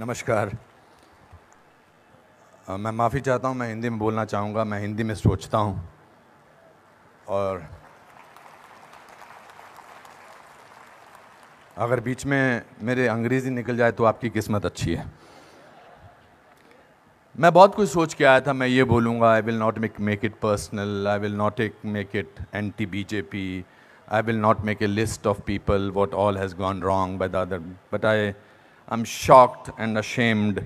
नमस्कार। मैं माफ़ी चाहता हूँ, मैं हिंदी में बोलना चाहूँगा। मैं हिंदी में सोचता हूँ और अगर बीच में मेरे अंग्रेज़ी निकल जाए तो आपकी किस्मत अच्छी है। मैं बहुत कुछ सोच के आया था। मैं ये बोलूँगा, I will not make it personal, I will not make it anti BJP, I will not make a list of people what all has gone wrong by the other, but I am shocked and ashamed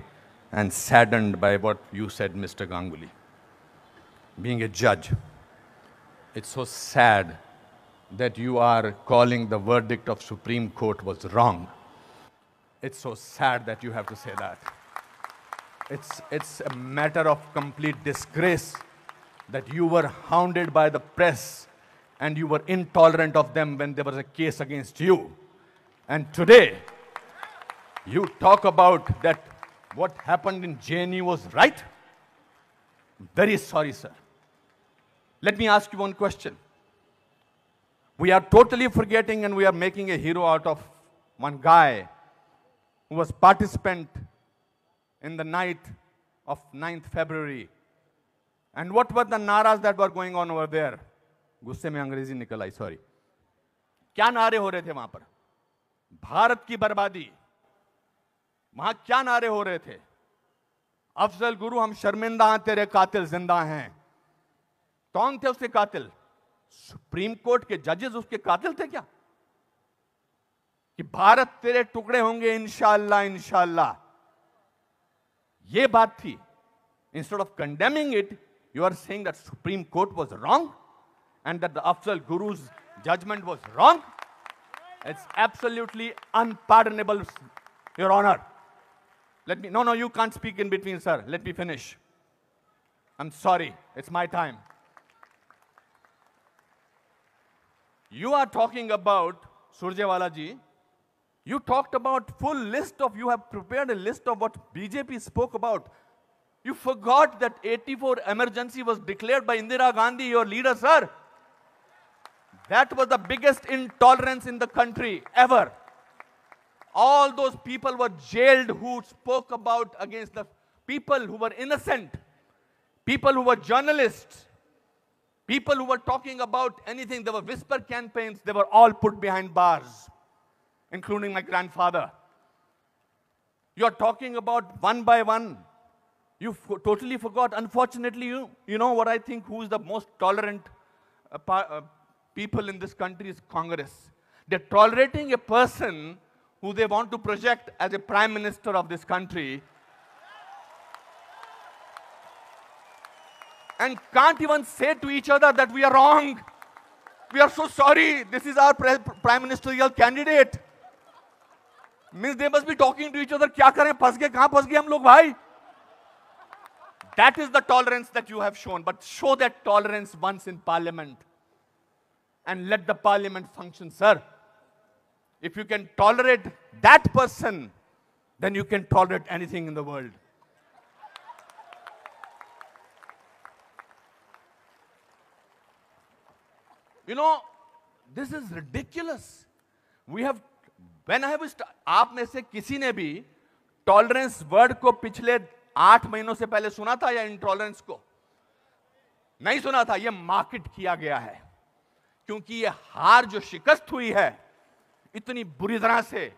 and saddened by what you said, Mr. Ganguly. Being a judge, it's so sad that you are calling the verdict of Supreme Court was wrong. It's so sad that you have to say that. It's a matter of complete disgrace that you were hounded by the press and you were intolerant of them when there was a case against you. And today, you talk about that what happened in JNU was right? Very sorry, sir. Let me ask you one question. We are totally forgetting and we are making a hero out of one guy who was participant in the night of 9th February. And what were the naras that were going on over there? गुस्से में अंग्रेजी निकल आई, sorry. क्या नारे हो रहे थे वहां पर? भारत की बर्बादी। वहां क्या नारे हो रहे थे? अफजल गुरु, हम शर्मिंदा हैं, तेरे कातिल जिंदा हैं। कौन थे उसके कातिल? सुप्रीम कोर्ट के जजेस उसके कातिल थे क्या? कि भारत तेरे टुकड़े होंगे इंशाअल्लाह इंशाअल्लाह, ये बात थी। Instead of condemning it, you are saying that supreme court was wrong and that the Afzal Guru's judgment was wrong. It's absolutely unpardonable, Your Honor. No, you can't speak in between, sir. Let me finish. I'm sorry. It's my time. You are talking about, Surjewala ji, you talked about full list of, you have prepared a list of what BJP spoke about. You forgot that 84 emergency was declared by Indira Gandhi, your leader, sir. That was the biggest intolerance in the country ever. All those people were jailed who spoke about against the people who were innocent, people who were journalists, people who were talking about anything. There were whisper campaigns. They were all put behind bars, including my grandfather. You are talking about one by one. You totally forgot. Unfortunately, you know what I think, who is the most tolerant people in this country is Congress. They're tolerating a person who they want to project as a prime minister of this country and can't even say to each other that we are wrong. We are so sorry. This is our prime ministerial candidate. Means they must be talking to each other. क्या करें? फंस गए, कहां फंस गए हम लोग भाई? That is the tolerance that you have shown. But show that tolerance once in parliament and let the parliament function, sir. If you can tolerate that person, then you can tolerate anything in the world. You know, this is ridiculous. We have, when I have, आप में से किसी ने भी tolerance word को पिछले 8 महीनों से पहले सुना था या इंटॉलरेंस को? नहीं सुना था। ये मार्केट किया गया है क्योंकि ये हार जो शिकस्त हुई है इतनी बुरी तरह से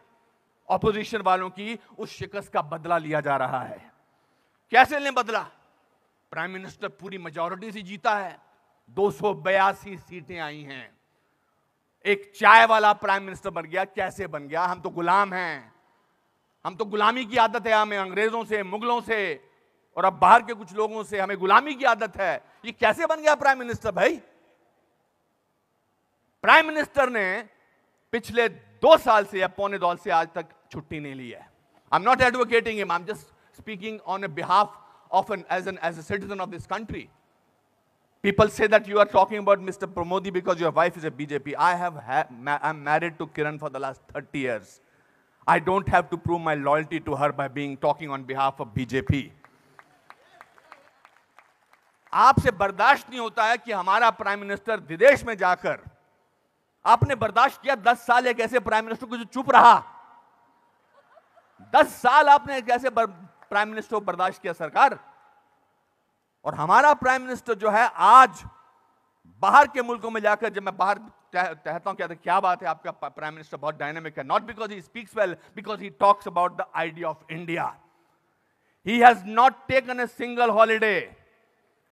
ऑपोजिशन वालों की, उस शिकस्त का बदला लिया जा रहा है। कैसे लें बदला? प्राइम मिनिस्टर पूरी मेजॉरिटी से जीता है, 282 सीटें आई हैं। एक चाय वाला प्राइम मिनिस्टर बन गया। कैसे बन गया? हम तो गुलाम हैं, हम तो गुलामी की आदत है, हमें अंग्रेजों से, मुगलों से और अब बाहर के कुछ लोगों से हमें गुलामी की आदत है। ये कैसे बन गया प्राइम मिनिस्टर भाई? प्राइम मिनिस्टर ने पिछले 2 साल से या पौने 2 से आज तक छुट्टी नहीं ली है। I am not advocating him, I am just speaking on a behalf of as a citizen of this country. People say that you are talking about Mr. Pramodi because your wife is a BJP. I'm married to Kiran for the last 30 years. I don't have to prove my loyalty to her by talking on behalf of BJP. आपसे बर्दाश्त नहीं होता है कि हमारा prime minister विदेश में जाकर, आपने बर्दाश्त किया 10 साल एक ऐसे प्राइम मिनिस्टर को जो चुप रहा, 10 साल आपने कैसे प्राइम मिनिस्टर को बर्दाश्त किया सरकार? और हमारा प्राइम मिनिस्टर जो है आज बाहर के मुल्कों में जाकर, जब मैं बाहर कहता हूं कहते क्या बात है आपका प्राइम मिनिस्टर बहुत डायनामिक है, not because he speaks well, because he talks about the idea of India. He has not taken a single holiday.